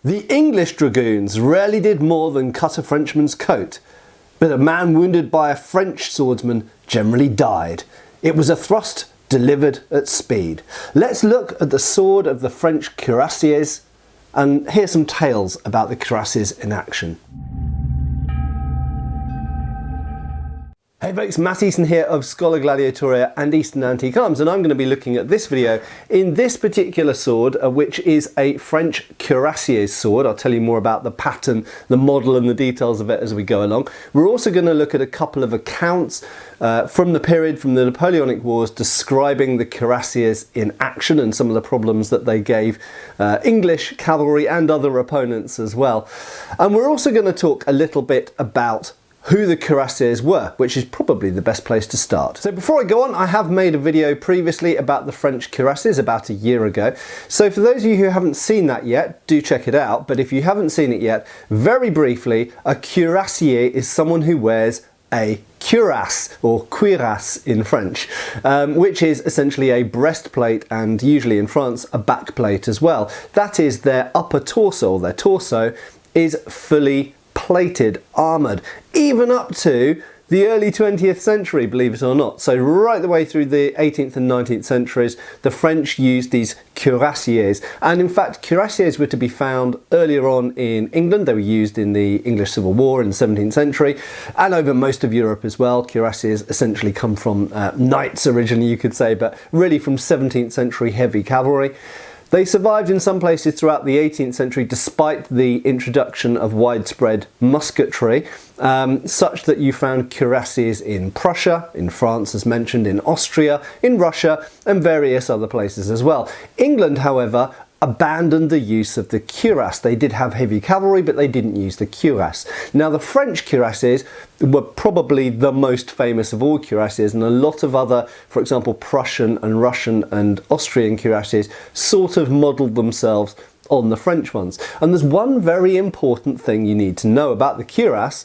The English dragoons rarely did more than cut a Frenchman's coat, but a man wounded by a French swordsman generally died. It was a thrust delivered at speed. Let's look at the sword of the French cuirassiers and hear some tales about the cuirassiers in action. Hey folks, Matt Easton here of Schola Gladiatoria and Easton Antique Arms, and I'm going to be looking at this video in this particular sword, which is a French cuirassier's sword. I'll tell you more about the pattern, the model and the details of it as we go along. We're also going to look at a couple of accounts from the period, from the Napoleonic Wars, describing the cuirassiers in action and some of the problems that they gave English cavalry and other opponents as well. And we're also going to talk a little bit about who the cuirassiers were, which is probably the best place to start. So before I go on, I have made a video previously about the French cuirassiers about a year ago. So for those of you who haven't seen that yet, do check it out. But if you haven't seen it yet, very briefly, a cuirassier is someone who wears a cuirasse, or cuirasse in French, which is essentially a breastplate and usually in France a backplate as well. That is, their upper torso, or their torso, is fully plated, armoured, even up to the early 20th century, believe it or not. So right the way through the 18th and 19th centuries, the French used these cuirassiers. And in fact, cuirassiers were to be found earlier on in England. They were used in the English Civil War in the 17th century and over most of Europe as well. Cuirassiers essentially come from knights originally, you could say, but really from 17th century heavy cavalry. They survived in some places throughout the 18th century despite the introduction of widespread musketry, such that you found cuirassiers in Prussia, in France as mentioned, in Austria, in Russia and various other places as well. England, however, abandoned the use of the cuirass. They did have heavy cavalry, but they didn't use the cuirass. Now the French cuirassiers were probably the most famous of all cuirassiers, and a lot of other, for example, Prussian and Russian and Austrian cuirassiers sort of modelled themselves on the French ones. And there's one very important thing you need to know about the cuirass.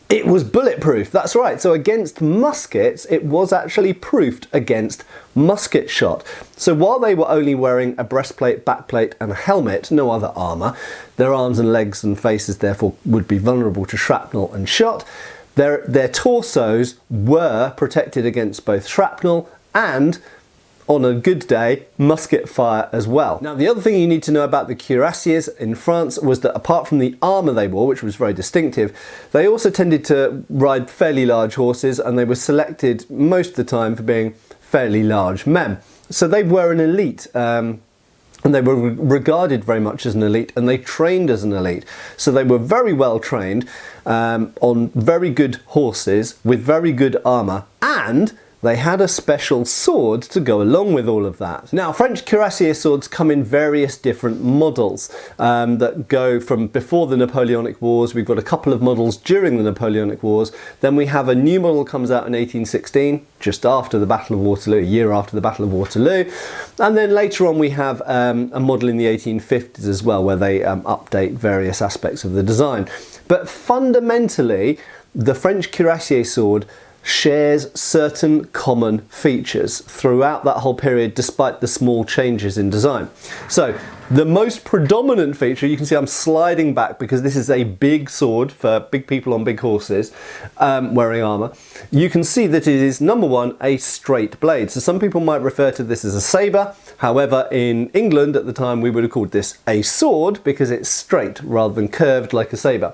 It was bulletproof, that's right. So against muskets, it was actually proofed against musket shot. So while they were only wearing a breastplate, backplate and a helmet, no other armour, their arms and legs and faces therefore would be vulnerable to shrapnel and shot. Their torsos were protected against both shrapnel and, on a good day, musket fire as well. Now the other thing you need to know about the cuirassiers in France was that apart from the armour they wore, which was very distinctive, they also tended to ride fairly large horses, and they were selected most of the time for being fairly large men. So they were an elite, and they were regarded very much as an elite, and they trained as an elite. So they were very well trained on very good horses with very good armour, and they had a special sword to go along with all of that. Now, French cuirassier swords come in various different models that go from before the Napoleonic Wars. We've got a couple of models during the Napoleonic Wars. Then we have a new model comes out in 1816, just after the Battle of Waterloo, a year after the Battle of Waterloo. And then later on we have a model in the 1850s as well, where they update various aspects of the design. But fundamentally, the French cuirassier sword shares certain common features throughout that whole period, despite the small changes in design. So the most predominant feature, you can see I'm sliding back because this is a big sword for big people on big horses wearing armour. You can see that it is, number one, a straight blade. So some people might refer to this as a sabre. However, in England at the time we would have called this a sword because it's straight rather than curved like a sabre.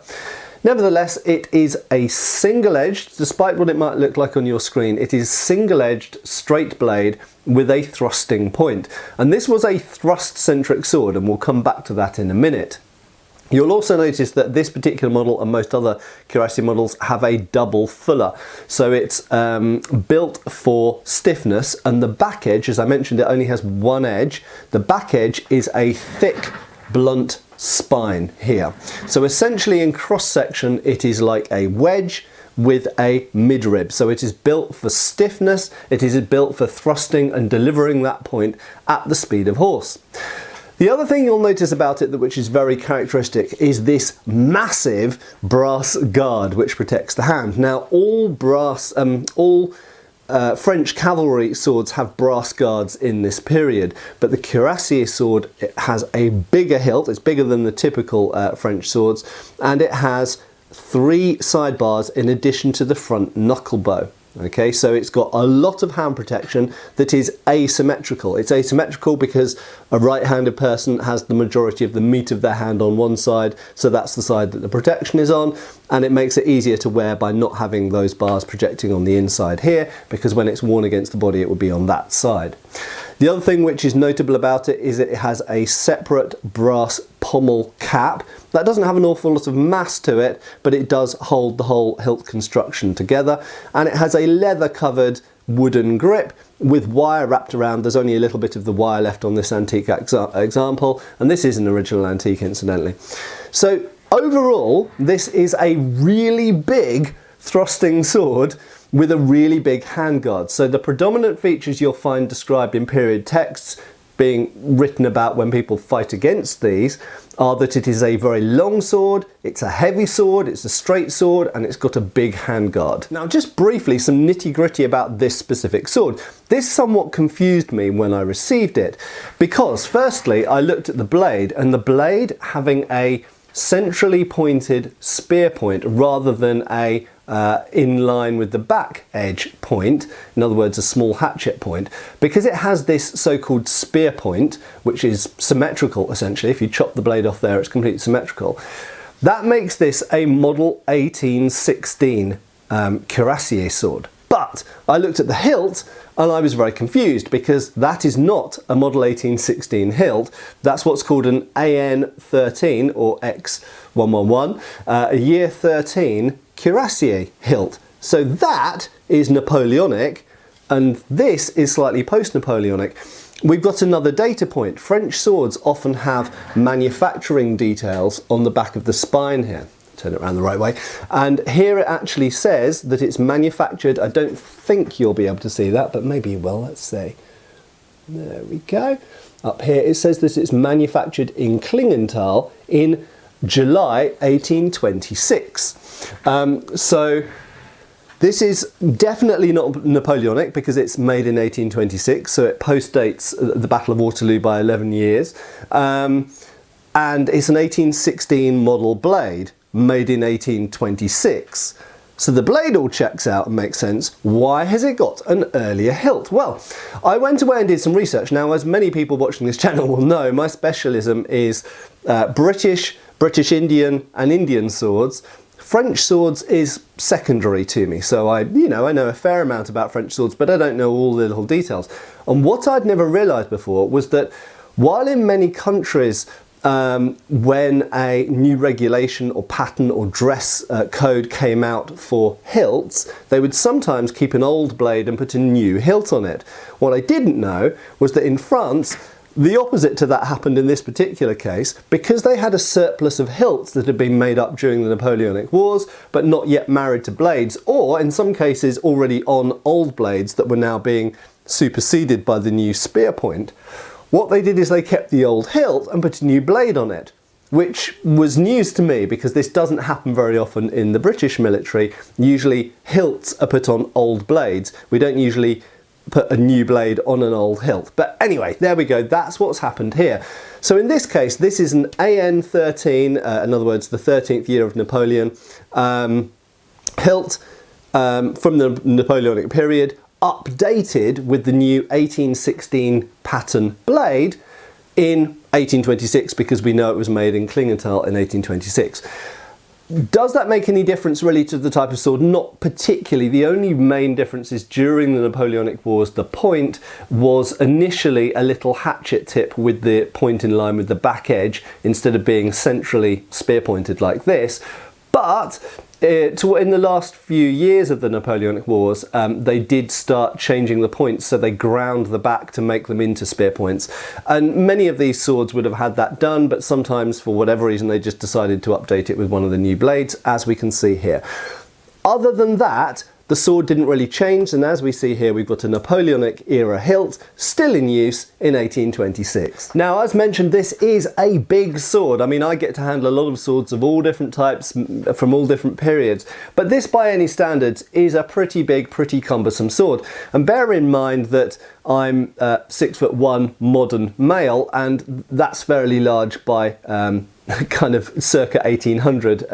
Nevertheless, it is a single-edged, despite what it might look like on your screen, it is single-edged straight blade with a thrusting point. And this was a thrust-centric sword, and we'll come back to that in a minute. You'll also notice that this particular model and most other cuirassier models have a double fuller. So it's built for stiffness, and the back edge, as I mentioned, it only has one edge. The back edge is a thick, blunt spine here. So essentially in cross section it is like a wedge with a midrib. So it is built for stiffness, it is built for thrusting and delivering that point at the speed of horse. The other thing you'll notice about it, which is very characteristic, is this massive brass guard which protects the hand. Now all brass, all French cavalry swords have brass guards in this period, but the cuirassier sword, it has a bigger hilt. It's bigger than the typical French swords, and it has 3 sidebars in addition to the front knuckle bow. Okay, so it's got a lot of hand protection that is asymmetrical. It's asymmetrical because a right-handed person has the majority of the meat of their hand on one side, so that's the side that the protection is on, and it makes it easier to wear by not having those bars projecting on the inside here, because when it's worn against the body it will be on that side. The other thing which is notable about it is that it has a separate brass pommel cap. That doesn't have an awful lot of mass to it, but it does hold the whole hilt construction together, and it has a leather covered wooden grip with wire wrapped around. There's only a little bit of the wire left on this antique example, and this is an original antique incidentally. So overall, this is a really big thrusting sword with a really big handguard. So the predominant features you'll find described in period texts being written about when people fight against these are that it is a very long sword, it's a heavy sword, it's a straight sword, and it's got a big handguard. Now just briefly, some nitty-gritty about this specific sword. This somewhat confused me when I received it, because firstly I looked at the blade, and the blade having a centrally pointed spear point rather than a in line with the back edge point, in other words a small hatchet point, because it has this so-called spear point, which is symmetrical essentially. If you chop the blade off there, it's completely symmetrical. That makes this a model 1816 cuirassier sword. But I looked at the hilt and I was very confused, because that is not a model 1816 hilt. That's what's called an AN13 or X111, a year 13 cuirassier hilt. So that is Napoleonic, and this is slightly post-Napoleonic. We've got another data point. French swords often have manufacturing details on the back of the spine here. Turn it around the right way. And here it actually says that it's manufactured, I don't think you'll be able to see that, but maybe you will, let's see. There we go. Up here it says that it's manufactured in Klingenthal in July 1826. So this is definitely not Napoleonic because it's made in 1826, so it postdates the Battle of Waterloo by 11 years. And it's an 1816 model blade made in 1826. So the blade all checks out and makes sense. Why has it got an earlier hilt? Well, I went away and did some research. Now, as many people watching this channel will know, my specialism is British Indian and Indian swords. French swords is secondary to me, so I know a fair amount about French swords, but I don't know all the little details. And what I'd never realised before was that while in many countries when a new regulation or pattern or dress code came out for hilts, they would sometimes keep an old blade and put a new hilt on it. What I didn't know was that in France, the opposite to that happened in this particular case, because they had a surplus of hilts that had been made up during the Napoleonic Wars, but not yet married to blades, or in some cases already on old blades that were now being superseded by the new spear point. What they did is they kept the old hilt and put a new blade on it, which was news to me because this doesn't happen very often in the British military. Usually hilts are put on old blades. We don't usually put a new blade on an old hilt. But anyway, there we go. That's what's happened here. So in this case, this is an AN13, in other words, the 13th year of Napoleon, hilt from the Napoleonic period, updated with the new 1816 pattern blade in 1826, because we know it was made in Klingenthal in 1826. Does that make any difference really to the type of sword? Not particularly. The only main difference is during the Napoleonic Wars, the point was initially a little hatchet tip with the point in line with the back edge instead of being centrally spear pointed like this. But in the last few years of the Napoleonic Wars, they did start changing the points, so they ground the back to make them into spear points. And many of these swords would have had that done, but sometimes for whatever reason they just decided to update it with one of the new blades, as we can see here. Other than that, the sword didn't really change, and as we see here, we've got a Napoleonic era hilt still in use in 1826. Now, as mentioned, this is a big sword. I mean, I get to handle a lot of swords of all different types from all different periods, but this by any standards is a pretty big, pretty cumbersome sword. And bear in mind that I'm 6'1" modern male, and that's fairly large by kind of circa 1800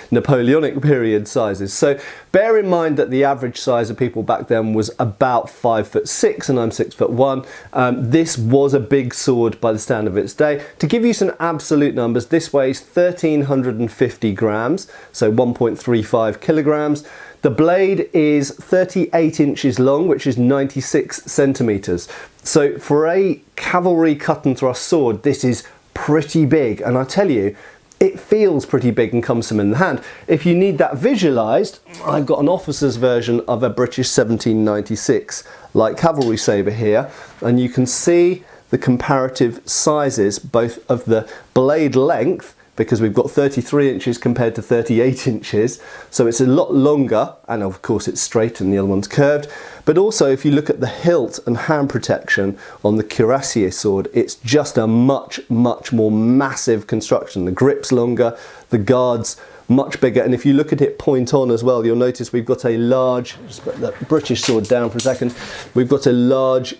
Napoleonic period sizes. So bear in mind that the average size of people back then was about 5'6", and I'm 6'1". This was a big sword by the standard of its day. To give you some absolute numbers, this weighs 1,350 grams, so 1.35 kilograms. The blade is 38 inches long, which is 96 centimeters. So for a cavalry cut and thrust sword, this is pretty big, and I tell you, it feels pretty big and cumbersome in the hand. If you need that visualized, I've got an officer's version of a British 1796 light cavalry sabre here, and you can see the comparative sizes both of the blade length, because we've got 33 inches compared to 38 inches, so it's a lot longer, and of course it's straight and the other one's curved. But also, if you look at the hilt and hand protection on the Cuirassier sword, it's just a much more massive construction. The grip's longer, the guard's much bigger, and if you look at it point on as well, you'll notice we've got a large, just put the British sword down for a second, we've got a large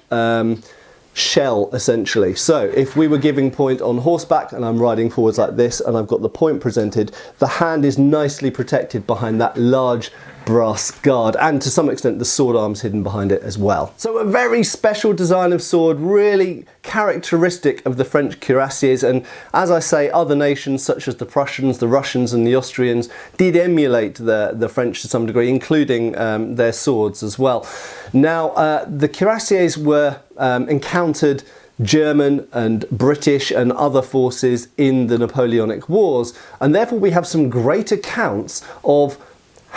shell essentially. So if we were giving point on horseback and I'm riding forwards like this and I've got the point presented, the hand is nicely protected behind that large brass guard, and to some extent the sword arm's hidden behind it as well. So a very special design of sword, really characteristic of the French cuirassiers, and as I say, other nations such as the Prussians, the Russians and the Austrians did emulate the French to some degree, including their swords as well. Now the cuirassiers were encountered German and British and other forces in the Napoleonic Wars, and therefore we have some great accounts of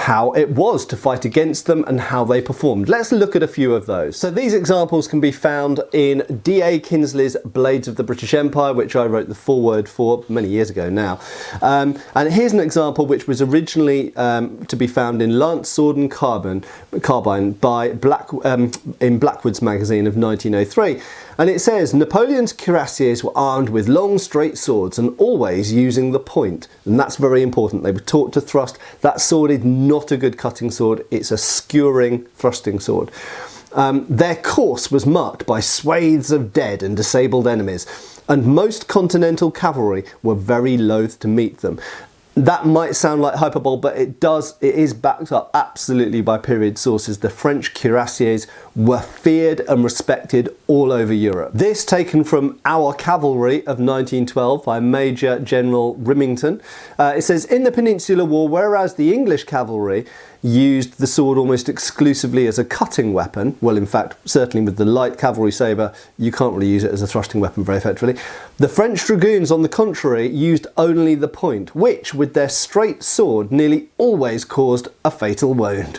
how it was to fight against them and how they performed. Let's look at a few of those. So these examples can be found in D.A. Kinsley's Blades of the British Empire, which I wrote the foreword for many years ago now. And here's an example which was originally to be found in Lance Sword and Carbine by in Blackwood's magazine of 1903. And it says, Napoleon's cuirassiers were armed with long straight swords and always using the point. And that's very important. They were taught to thrust. That sword is not a good cutting sword. It's a skewering, thrusting sword. Their course was marked by swathes of dead and disabled enemies, and most continental cavalry were very loath to meet them. That might sound like hyperbole, but it is backed up absolutely by period sources. The French cuirassiers were feared and respected all over Europe. This taken from Our Cavalry of 1912 by Major General Rimington. It says, in the Peninsular War, whereas the English cavalry used the sword almost exclusively as a cutting weapon, well, in fact, certainly with the light cavalry sabre, you can't really use it as a thrusting weapon very effectively. The French dragoons, on the contrary, used only the point, which, with their straight sword, nearly always caused a fatal wound.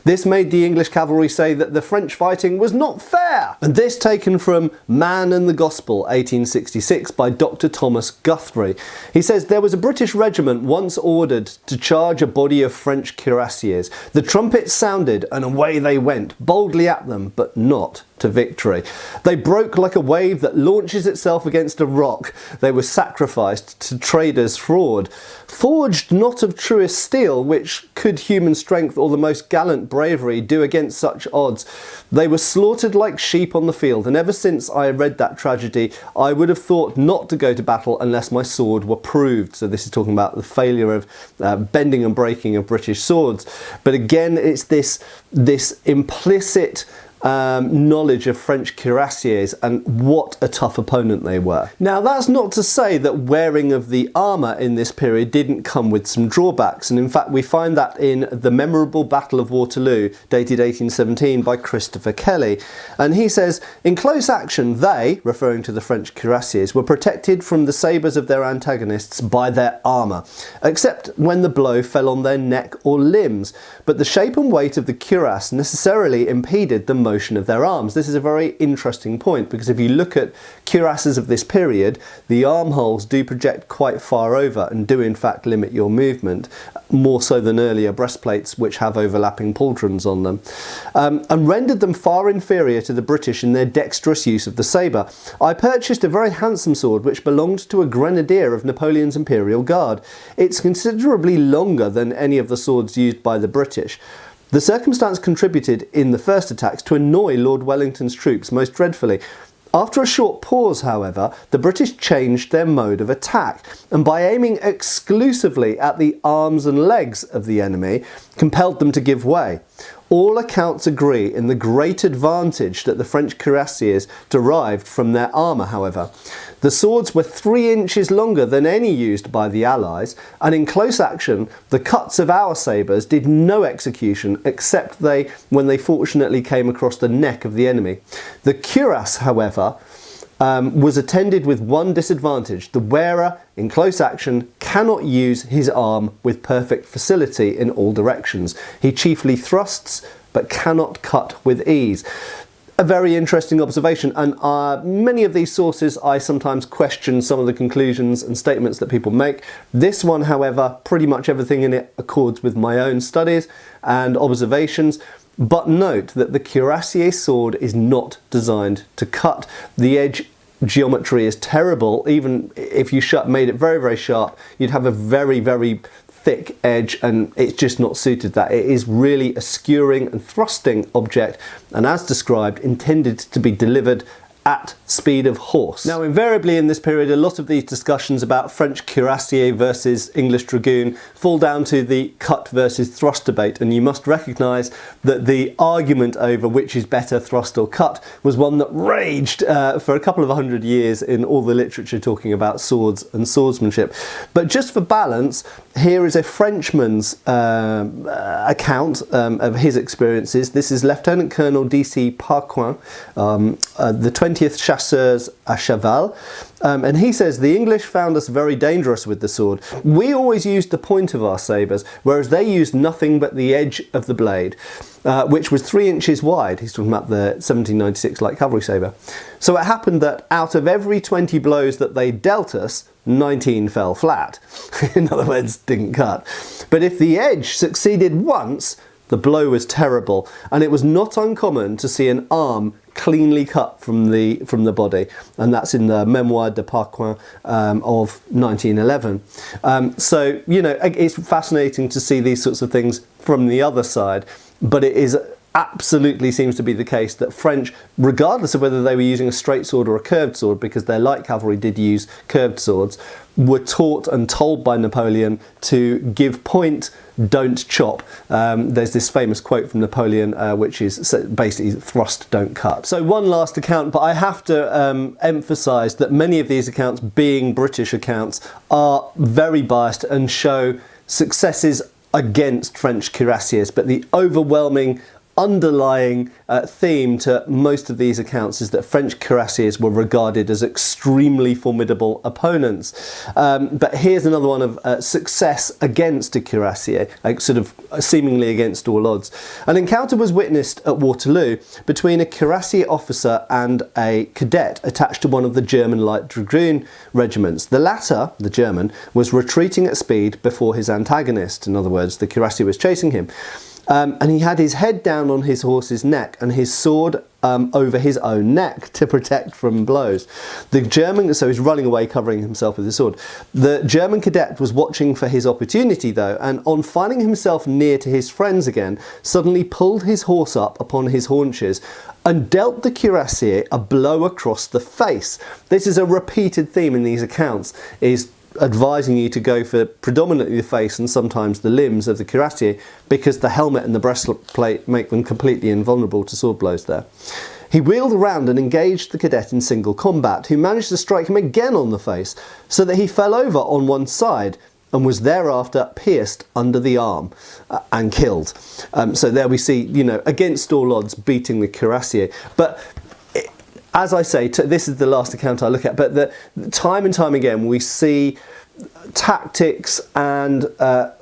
This made the English cavalry say that the French fighting was not fair. And this taken from Man and the Gospel, 1866, by Dr. Thomas Guthrie. He says, there was a British regiment once ordered to charge a body of French cuirassiers. The trumpets sounded and away they went, boldly at them, but not to victory. They broke like a wave that launches itself against a rock. They were sacrificed to traders' fraud. Forged not of truest steel, which could human strength or the most gallant bravery do against such odds. They were slaughtered like sheep on the field, and ever since I read that tragedy, I would have thought not to go to battle unless my sword were proved. So this is talking about the failure of bending and breaking of British swords. But again, it's this implicit knowledge of French cuirassiers and what a tough opponent they were. Now, that's not to say that wearing of the armour in this period didn't come with some drawbacks, and in fact we find that in the memorable Battle of Waterloo, dated 1817, by Christopher Kelly. And he says, in close action they, referring to the French cuirassiers, were protected from the sabres of their antagonists by their armour, except when the blow fell on their neck or limbs, but the shape and weight of the cuirass necessarily impeded the motion of their arms. This is a very interesting point, because if you look at cuirasses of this period, the armholes do project quite far over and do in fact limit your movement, more so than earlier breastplates which have overlapping pauldrons on them, and rendered them far inferior to the British in their dexterous use of the sabre. I purchased a very handsome sword which belonged to a grenadier of Napoleon's Imperial Guard. It's considerably longer than any of the swords used by the British. The circumstance contributed in the first attacks to annoy Lord Wellington's troops most dreadfully. After a short pause, however, the British changed their mode of attack, and by aiming exclusively at the arms and legs of the enemy, compelled them to give way. All accounts agree in the great advantage that the French cuirassiers derived from their armour, however. The swords were 3 inches longer than any used by the Allies, and in close action, the cuts of our sabres did no execution except when they fortunately came across the neck of the enemy. The cuirass, however, was attended with one disadvantage. The wearer, in close action, cannot use his arm with perfect facility in all directions. He chiefly thrusts, but cannot cut with ease. A very interesting observation, and many of these sources I sometimes question some of the conclusions and statements that people make. This one, however, pretty much everything in it accords with my own studies and observations. But note that the cuirassier sword is not designed to cut. The edge geometry is terrible. Even if you made it very, very sharp, you'd have a very, very thick edge, and it's just not suited that. It is really a skewering and thrusting object, and as described, intended to be delivered at speed of horse. Now, invariably in this period, a lot of these discussions about French cuirassier versus English dragoon fall down to the cut versus thrust debate, and you must recognise that the argument over which is better, thrust or cut, was one that raged for a couple of 100 years in all the literature talking about swords and swordsmanship. But just for balance, here is a Frenchman's account of his experiences. This is Lieutenant Colonel D.C. Parcoin, the 20th Chasseurs à Cheval, and he says, "The English found us very dangerous with the sword. We always used the point of our sabres, whereas they used nothing but the edge of the blade, which was 3 inches wide." He's talking about the 1796 light cavalry sabre. "So it happened that out of every 20 blows that they dealt us, 19 fell flat." In other words, didn't cut. "But if the edge succeeded once, the blow was terrible, and it was not uncommon to see an arm cleanly cut from the body," and that's in the Memoir de Parcoin of 1911. So, you know, it's fascinating to see these sorts of things from the other side, but it is absolutely seems to be the case that French, regardless of whether they were using a straight sword or a curved sword, because their light cavalry did use curved swords, were taught and told by Napoleon to give point, don't chop. There's this famous quote from Napoleon which is basically thrust, don't cut. So one last account, but I have to emphasise that many of these accounts, being British accounts, are very biased and show successes against French cuirassiers, but the overwhelming underlying theme to most of these accounts is that French cuirassiers were regarded as extremely formidable opponents. But here's another one of success against a cuirassier, sort of seemingly against all odds. An encounter was witnessed at Waterloo between a cuirassier officer and a cadet attached to one of the German light dragoon regiments. The latter, the German, was retreating at speed before his antagonist. In other words, the cuirassier was chasing him. And he had his head down on his horse's neck and his sword over his own neck to protect from blows. The German, so he's running away covering himself with his sword. The German cadet was watching for his opportunity though, and on finding himself near to his friends again, suddenly pulled his horse up upon his haunches and dealt the cuirassier a blow across the face. This is a repeated theme in these accounts, is advising you to go for predominantly the face and sometimes the limbs of the cuirassier, because the helmet and the breastplate make them completely invulnerable to sword blows there. He wheeled around and engaged the cadet in single combat, who managed to strike him again on the face, so that he fell over on one side and was thereafter pierced under the arm and killed. So there we see, you know, against all odds, beating the cuirassier. But as I say, this is the last account I look at, but time and time again we see tactics and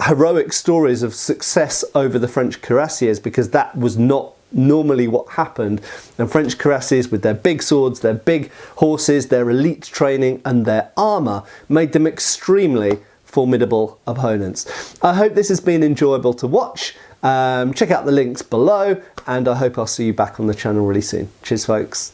heroic stories of success over the French cuirassiers, because that was not normally what happened. And French cuirassiers, with their big swords, their big horses, their elite training and their armour, made them extremely formidable opponents. I hope this has been enjoyable to watch. Check out the links below, and I hope I'll see you back on the channel really soon. Cheers, folks.